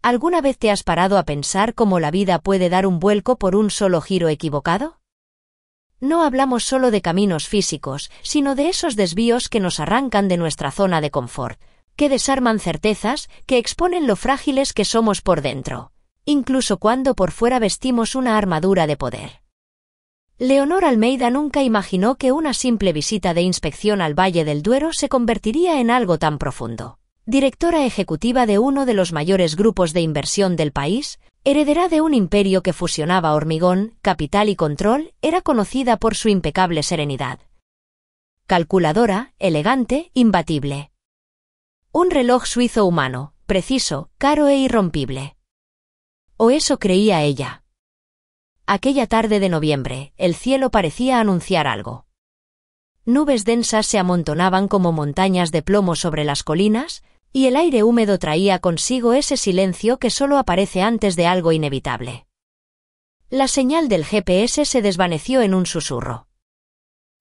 ¿Alguna vez te has parado a pensar cómo la vida puede dar un vuelco por un solo giro equivocado? No hablamos solo de caminos físicos, sino de esos desvíos que nos arrancan de nuestra zona de confort, que desarman certezas, que exponen lo frágiles que somos por dentro, incluso cuando por fuera vestimos una armadura de poder. Leonor Almeida nunca imaginó que una simple visita de inspección al Valle del Duero se convertiría en algo tan profundo. Directora ejecutiva de uno de los mayores grupos de inversión del país, heredera de un imperio que fusionaba hormigón, capital y control, era conocida por su impecable serenidad. Calculadora, elegante, imbatible. Un reloj suizo humano, preciso, caro e irrompible. O eso creía ella. Aquella tarde de noviembre, el cielo parecía anunciar algo. Nubes densas se amontonaban como montañas de plomo sobre las colinas, y el aire húmedo traía consigo ese silencio que solo aparece antes de algo inevitable. La señal del GPS se desvaneció en un susurro.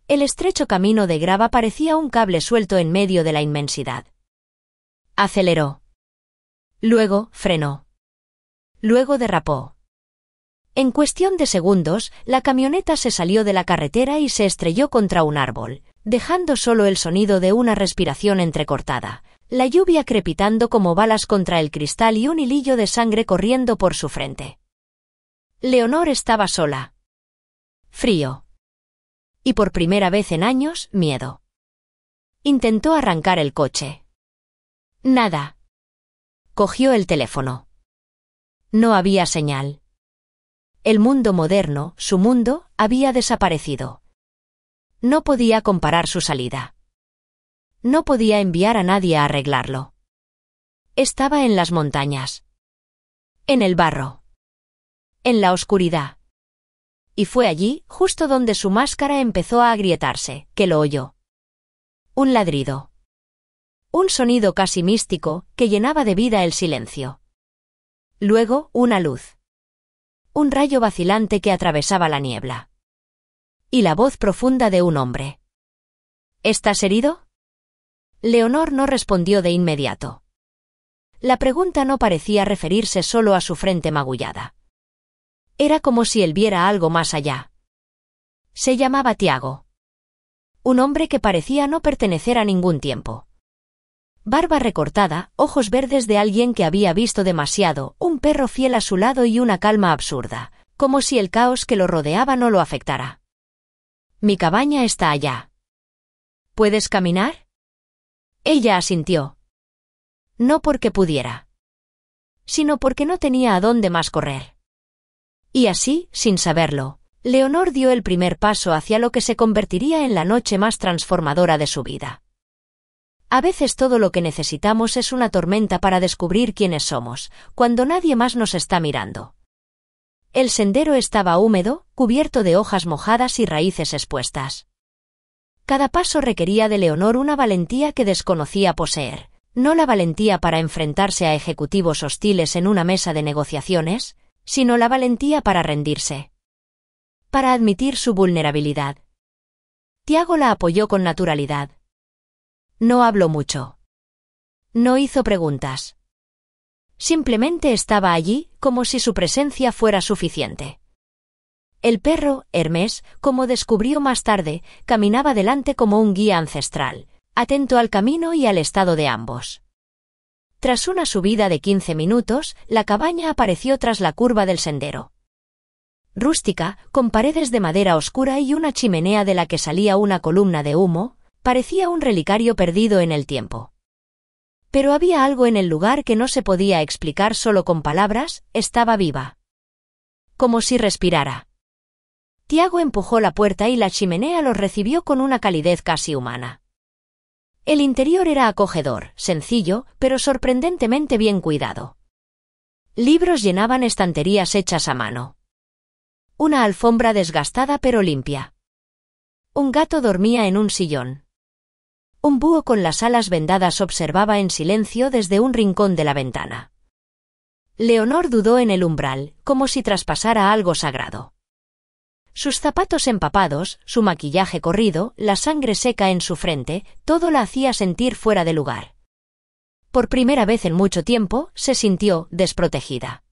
El estrecho camino de grava parecía un cable suelto en medio de la inmensidad. Aceleró. Luego, frenó. Luego derrapó. En cuestión de segundos, la camioneta se salió de la carretera y se estrelló contra un árbol, dejando solo el sonido de una respiración entrecortada, la lluvia crepitando como balas contra el cristal y un hilillo de sangre corriendo por su frente. Leonor estaba sola. Frío. Y por primera vez en años, miedo. Intentó arrancar el coche. Nada. Cogió el teléfono. No había señal. El mundo moderno, su mundo, había desaparecido. No podía comparar su salida. No podía enviar a nadie a arreglarlo. Estaba en las montañas. En el barro. En la oscuridad. Y fue allí, justo donde su máscara empezó a agrietarse, que lo oyó. Un ladrido. Un sonido casi místico, que llenaba de vida el silencio. Luego, una luz. Un rayo vacilante que atravesaba la niebla. Y la voz profunda de un hombre. ¿Estás herido? Leonor no respondió de inmediato. La pregunta no parecía referirse solo a su frente magullada. Era como si él viera algo más allá. Se llamaba Tiago. Un hombre que parecía no pertenecer a ningún tiempo. Barba recortada, ojos verdes de alguien que había visto demasiado, un perro fiel a su lado y una calma absurda, como si el caos que lo rodeaba no lo afectara. Mi cabaña está allá. ¿Puedes caminar? Ella asintió. No porque pudiera, sino porque no tenía a dónde más correr. Y así, sin saberlo, Leonor dio el primer paso hacia lo que se convertiría en la noche más transformadora de su vida. A veces todo lo que necesitamos es una tormenta para descubrir quiénes somos, cuando nadie más nos está mirando. El sendero estaba húmedo, cubierto de hojas mojadas y raíces expuestas. Cada paso requería de Leonor una valentía que desconocía poseer, no la valentía para enfrentarse a ejecutivos hostiles en una mesa de negociaciones, sino la valentía para rendirse. Para admitir su vulnerabilidad. Tiago la apoyó con naturalidad. No habló mucho. No hizo preguntas. Simplemente estaba allí, como si su presencia fuera suficiente. El perro, Hermes, como descubrió más tarde, caminaba delante como un guía ancestral, atento al camino y al estado de ambos. Tras una subida de 15 minutos, la cabaña apareció tras la curva del sendero. Rústica, con paredes de madera oscura y una chimenea de la que salía una columna de humo, parecía un relicario perdido en el tiempo. Pero había algo en el lugar que no se podía explicar solo con palabras, estaba viva. Como si respirara. Tiago empujó la puerta y la chimenea los recibió con una calidez casi humana. El interior era acogedor, sencillo, pero sorprendentemente bien cuidado. Libros llenaban estanterías hechas a mano. Una alfombra desgastada pero limpia. Un gato dormía en un sillón. Un búho con las alas vendadas observaba en silencio desde un rincón de la ventana. Leonor dudó en el umbral, como si traspasara algo sagrado. Sus zapatos empapados, su maquillaje corrido, la sangre seca en su frente, todo la hacía sentir fuera de lugar. por primera vez en mucho tiempo, se sintió desprotegida.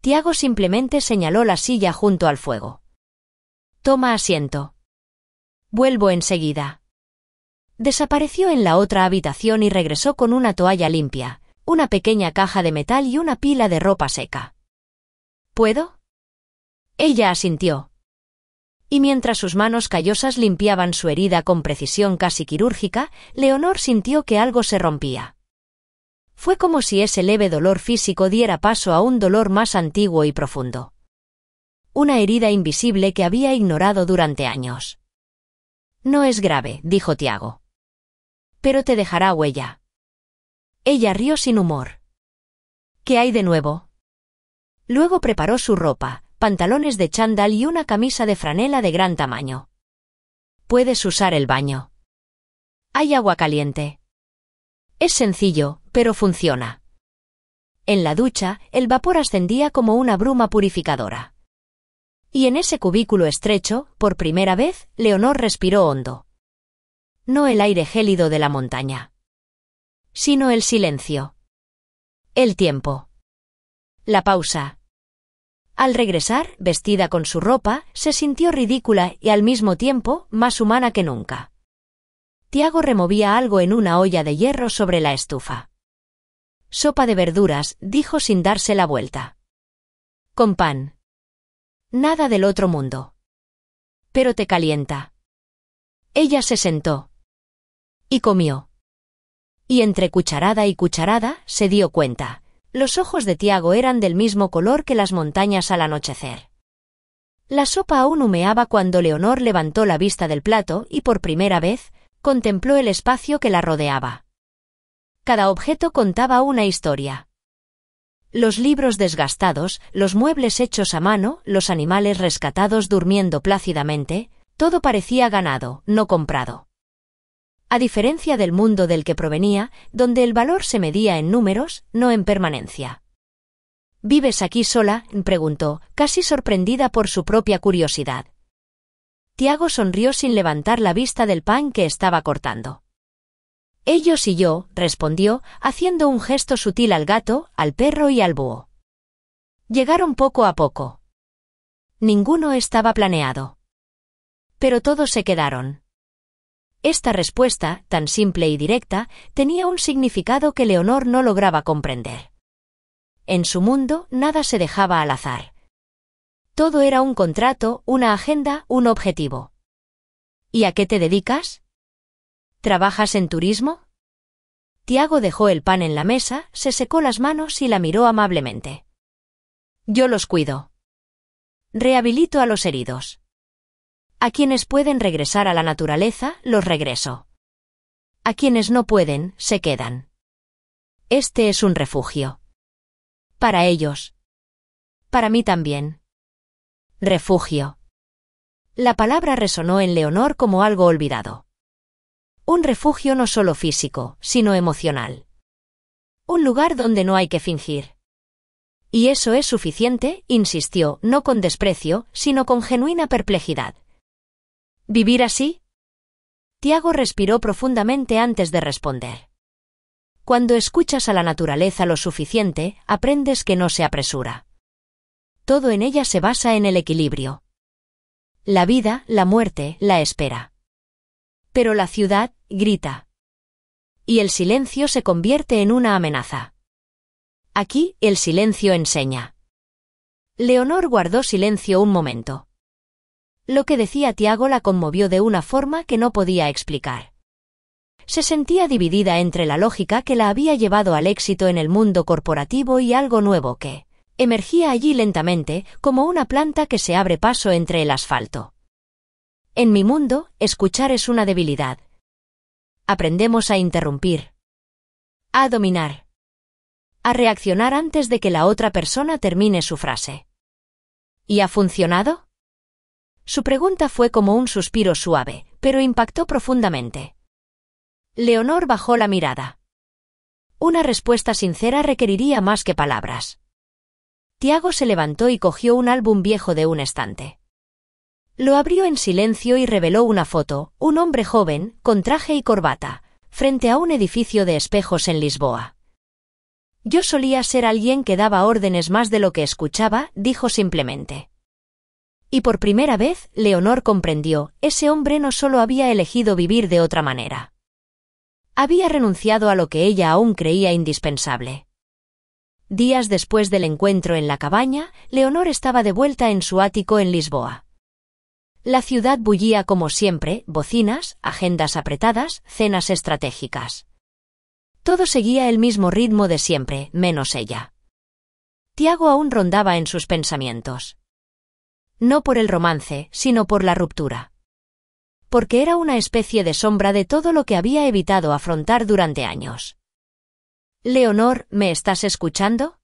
Tiago simplemente señaló la silla junto al fuego. «Toma asiento. Vuelvo enseguida». Desapareció en la otra habitación y regresó con una toalla limpia, una pequeña caja de metal y una pila de ropa seca. ¿Puedo? Ella asintió. Y mientras sus manos callosas limpiaban su herida con precisión casi quirúrgica, Leonor sintió que algo se rompía. Fue como si ese leve dolor físico diera paso a un dolor más antiguo y profundo. Una herida invisible que había ignorado durante años. «No es grave», dijo Tiago. «Pero te dejará huella». Ella rió sin humor. «¿Qué hay de nuevo?» Luego preparó su ropa, pantalones de chándal y una camisa de franela de gran tamaño. «Puedes usar el baño. Hay agua caliente». Es sencillo, pero funciona. En la ducha, el vapor ascendía como una bruma purificadora. Y en ese cubículo estrecho, por primera vez, Leonor respiró hondo. No el aire gélido de la montaña, sino el silencio. El tiempo. La pausa. Al regresar, vestida con su ropa, se sintió ridícula y al mismo tiempo, más humana que nunca. Tiago removía algo en una olla de hierro sobre la estufa. «Sopa de verduras», dijo sin darse la vuelta. «Con pan. Nada del otro mundo. Pero te calienta». Ella se sentó. Y comió. Y entre cucharada y cucharada, se dio cuenta. Los ojos de Tiago eran del mismo color que las montañas al anochecer. La sopa aún humeaba cuando Leonor levantó la vista del plato y por primera vez, contempló el espacio que la rodeaba. Cada objeto contaba una historia. Los libros desgastados, los muebles hechos a mano, los animales rescatados durmiendo plácidamente, todo parecía ganado, no comprado. A diferencia del mundo del que provenía, donde el valor se medía en números, no en permanencia. «¿Vives aquí sola?», preguntó, casi sorprendida por su propia curiosidad. Tiago sonrió sin levantar la vista del pan que estaba cortando. «Ellos y yo», respondió, haciendo un gesto sutil al gato, al perro y al búho. Llegaron poco a poco. Ninguno estaba planeado. Pero todos se quedaron. Esta respuesta, tan simple y directa, tenía un significado que Leonor no lograba comprender. En su mundo, nada se dejaba al azar. Todo era un contrato, una agenda, un objetivo. «¿Y a qué te dedicas? ¿Trabajas en turismo?» Tiago dejó el pan en la mesa, se secó las manos y la miró amablemente. «Yo los cuido. Rehabilito a los heridos. A quienes pueden regresar a la naturaleza, los regreso. A quienes no pueden, se quedan. Este es un refugio. Para ellos. Para mí también. Refugio». La palabra resonó en Leonor como algo olvidado. Un refugio no solo físico, sino emocional. Un lugar donde no hay que fingir. «¿Y eso es suficiente?», insistió, no con desprecio, sino con genuina perplejidad. «¿Vivir así?». Tiago respiró profundamente antes de responder. Cuando escuchas a la naturaleza lo suficiente, aprendes que no se apresura. Todo en ella se basa en el equilibrio. La vida, la muerte, la espera. Pero la ciudad grita. Y el silencio se convierte en una amenaza. Aquí, el silencio enseña. Leonor guardó silencio un momento. Lo que decía Tiago la conmovió de una forma que no podía explicar. Se sentía dividida entre la lógica que la había llevado al éxito en el mundo corporativo y algo nuevo que emergía allí lentamente, como una planta que se abre paso entre el asfalto. «En mi mundo, escuchar es una debilidad. Aprendemos a interrumpir. A dominar. A reaccionar antes de que la otra persona termine su frase». «¿Y ha funcionado?». Su pregunta fue como un suspiro suave, pero impactó profundamente. Leonor bajó la mirada. Una respuesta sincera requeriría más que palabras. Tiago se levantó y cogió un álbum viejo de un estante. Lo abrió en silencio y reveló una foto, un hombre joven, con traje y corbata, frente a un edificio de espejos en Lisboa. Yo solía ser alguien que daba órdenes más de lo que escuchaba, dijo simplemente. Y por primera vez, Leonor comprendió, ese hombre no solo había elegido vivir de otra manera. Había renunciado a lo que ella aún creía indispensable. Días después del encuentro en la cabaña, Leonor estaba de vuelta en su ático en Lisboa. La ciudad bullía como siempre, bocinas, agendas apretadas, cenas estratégicas. Todo seguía el mismo ritmo de siempre, menos ella. Tiago aún rondaba en sus pensamientos. No por el romance, sino por la ruptura. Porque era una especie de sombra de todo lo que había evitado afrontar durante años. «Leonor, ¿me estás escuchando?»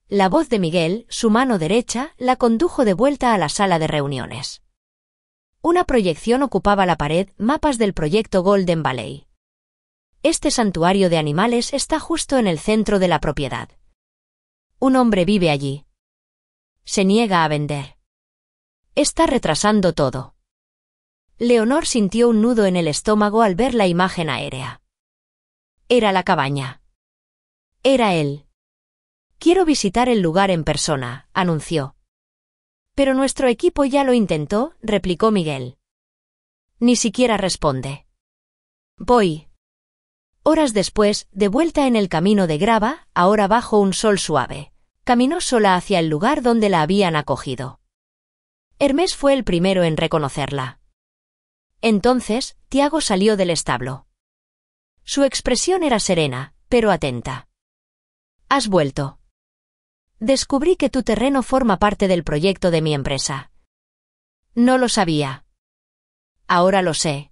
La voz de Miguel, su mano derecha, la condujo de vuelta a la sala de reuniones. Una proyección ocupaba la pared, mapas del proyecto Golden Valley. Este santuario de animales está justo en el centro de la propiedad. Un hombre vive allí. Se niega a vender. Está retrasando todo. Leonor sintió un nudo en el estómago al ver la imagen aérea. Era la cabaña. Era él. «Quiero visitar el lugar en persona», anunció. «Pero nuestro equipo ya lo intentó», replicó Miguel. «Ni siquiera responde». «Voy». Horas después, de vuelta en el camino de grava, ahora bajo un sol suave, caminó sola hacia el lugar donde la habían acogido. Hermés fue el primero en reconocerla. Entonces, Tiago salió del establo. Su expresión era serena, pero atenta. «¿Has vuelto?» «Descubrí que tu terreno forma parte del proyecto de mi empresa». «No lo sabía». «Ahora lo sé».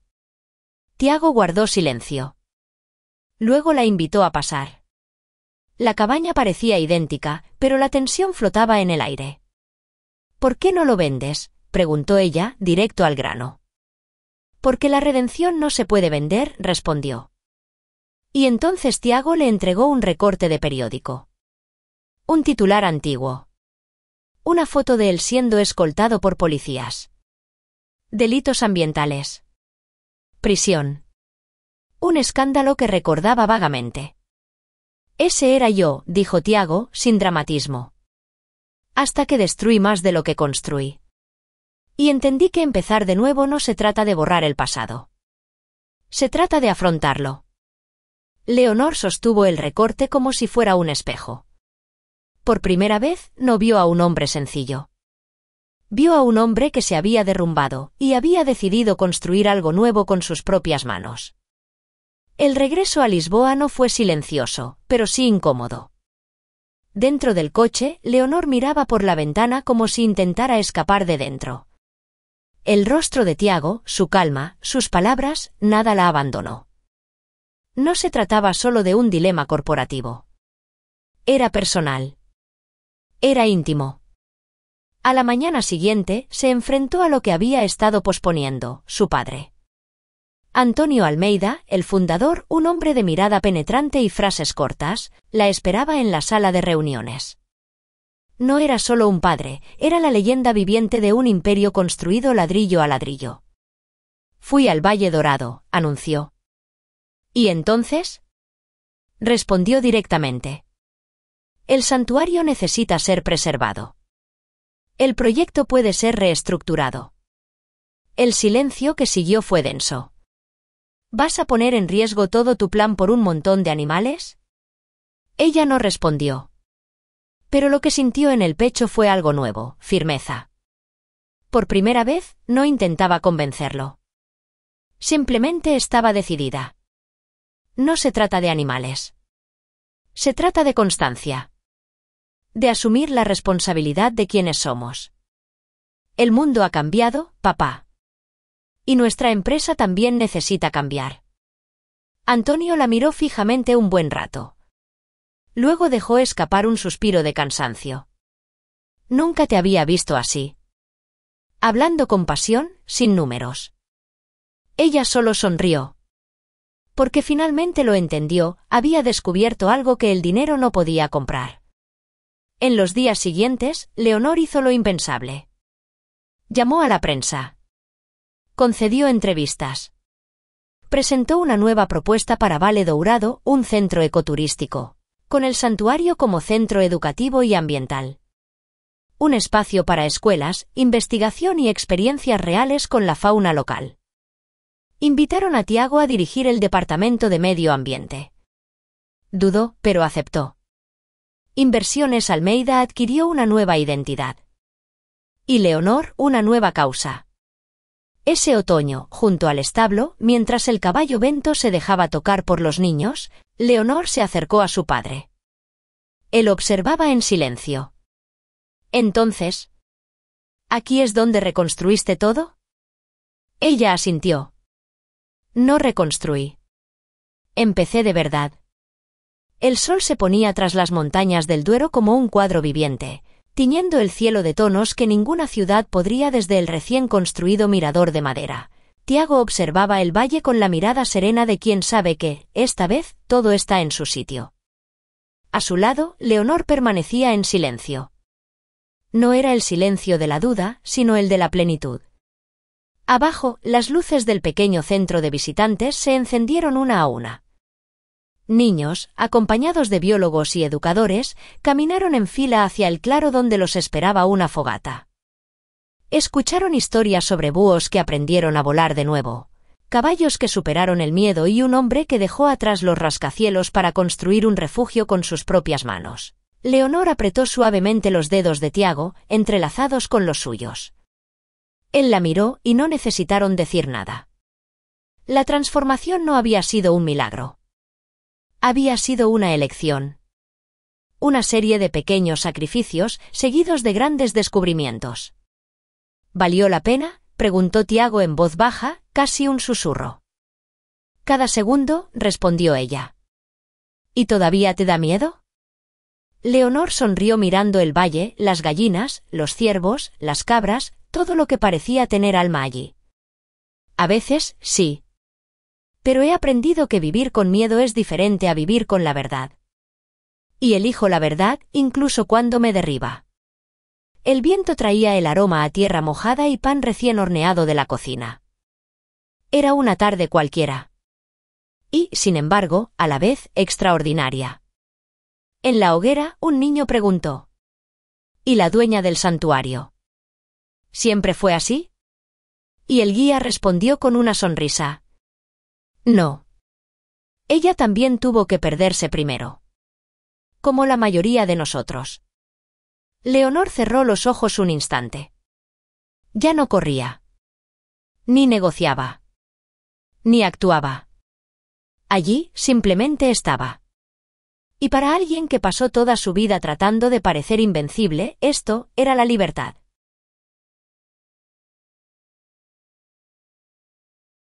Tiago guardó silencio. Luego la invitó a pasar. La cabaña parecía idéntica, pero la tensión flotaba en el aire. «¿Por qué no lo vendes?», preguntó ella, directo al grano. «Porque la redención no se puede vender», respondió. Y entonces Tiago le entregó un recorte de periódico. Un titular antiguo. Una foto de él siendo escoltado por policías. Delitos ambientales. Prisión. Un escándalo que recordaba vagamente. «Ese era yo», dijo Tiago, sin dramatismo. «Hasta que destruí más de lo que construí. Y entendí que empezar de nuevo no se trata de borrar el pasado. Se trata de afrontarlo». Leonor sostuvo el recorte como si fuera un espejo. Por primera vez, no vio a un hombre sencillo. Vio a un hombre que se había derrumbado, y había decidido construir algo nuevo con sus propias manos. El regreso a Lisboa no fue silencioso, pero sí incómodo. Dentro del coche, Leonor miraba por la ventana como si intentara escapar de dentro. El rostro de Tiago, su calma, sus palabras, nada la abandonó. No se trataba solo de un dilema corporativo. Era personal. Era íntimo. A la mañana siguiente, se enfrentó a lo que había estado posponiendo, su padre. Antonio Almeida, el fundador, un hombre de mirada penetrante y frases cortas, la esperaba en la sala de reuniones. No era solo un padre, era la leyenda viviente de un imperio construido ladrillo a ladrillo. «Fui al Valle Dorado», anunció. «¿Y entonces?», respondió directamente. «El santuario necesita ser preservado. El proyecto puede ser reestructurado». El silencio que siguió fue denso. «¿Vas a poner en riesgo todo tu plan por un montón de animales?». Ella no respondió. Pero lo que sintió en el pecho fue algo nuevo, firmeza. Por primera vez, no intentaba convencerlo. Simplemente estaba decidida. No se trata de animales. Se trata de constancia. De asumir la responsabilidad de quienes somos. El mundo ha cambiado, papá. Y nuestra empresa también necesita cambiar. Antonio la miró fijamente un buen rato. Luego dejó escapar un suspiro de cansancio. «Nunca te había visto así. Hablando con pasión, sin números». Ella solo sonrió. Porque finalmente lo entendió, había descubierto algo que el dinero no podía comprar. En los días siguientes, Leonor hizo lo impensable. Llamó a la prensa. Concedió entrevistas. presentó una nueva propuesta para Vale Dourado, un centro ecoturístico, con el santuario como centro educativo y ambiental. Un espacio para escuelas, investigación y experiencias reales con la fauna local. Invitaron a Tiago a dirigir el Departamento de Medio Ambiente. Dudó, pero aceptó. Inversiones Almeida adquirió una nueva identidad. Y Leonor, una nueva causa. Ese otoño, junto al establo, mientras el caballo Bento se dejaba tocar por los niños, Leonor se acercó a su padre. Él observaba en silencio. Entonces, ¿aquí es donde reconstruiste todo? Ella asintió. No reconstruí. Empecé de verdad. El sol se ponía tras las montañas del Duero como un cuadro viviente, tiñendo el cielo de tonos que ninguna ciudad podría desde el recién construido mirador de madera. Tiago observaba el valle con la mirada serena de quien sabe que, esta vez, todo está en su sitio. A su lado, Leonor permanecía en silencio. No era el silencio de la duda, sino el de la plenitud. Abajo, las luces del pequeño centro de visitantes se encendieron una a una. Niños, acompañados de biólogos y educadores, caminaron en fila hacia el claro donde los esperaba una fogata. Escucharon historias sobre búhos que aprendieron a volar de nuevo, caballos que superaron el miedo y un hombre que dejó atrás los rascacielos para construir un refugio con sus propias manos. Leonor apretó suavemente los dedos de Tiago, entrelazados con los suyos. Él la miró y no necesitaron decir nada. La transformación no había sido un milagro. Había sido una elección. Una serie de pequeños sacrificios, seguidos de grandes descubrimientos. ¿Valió la pena?, preguntó Tiago en voz baja, casi un susurro. Cada segundo, respondió ella. ¿Y todavía te da miedo? Leonor sonrió mirando el valle, las gallinas, los ciervos, las cabras, todo lo que parecía tener alma allí. A veces, sí. Pero he aprendido que vivir con miedo es diferente a vivir con la verdad. Y elijo la verdad, incluso cuando me derriba. El viento traía el aroma a tierra mojada y pan recién horneado de la cocina. Era una tarde cualquiera. Y, sin embargo, a la vez, extraordinaria. En la hoguera, un niño preguntó. ¿Y la dueña del santuario? ¿Siempre fue así? Y el guía respondió con una sonrisa. No. Ella también tuvo que perderse primero. Como la mayoría de nosotros. Leonor cerró los ojos un instante. Ya no corría. Ni negociaba. Ni actuaba. Allí, simplemente estaba. Y para alguien que pasó toda su vida tratando de parecer invencible, esto era la libertad.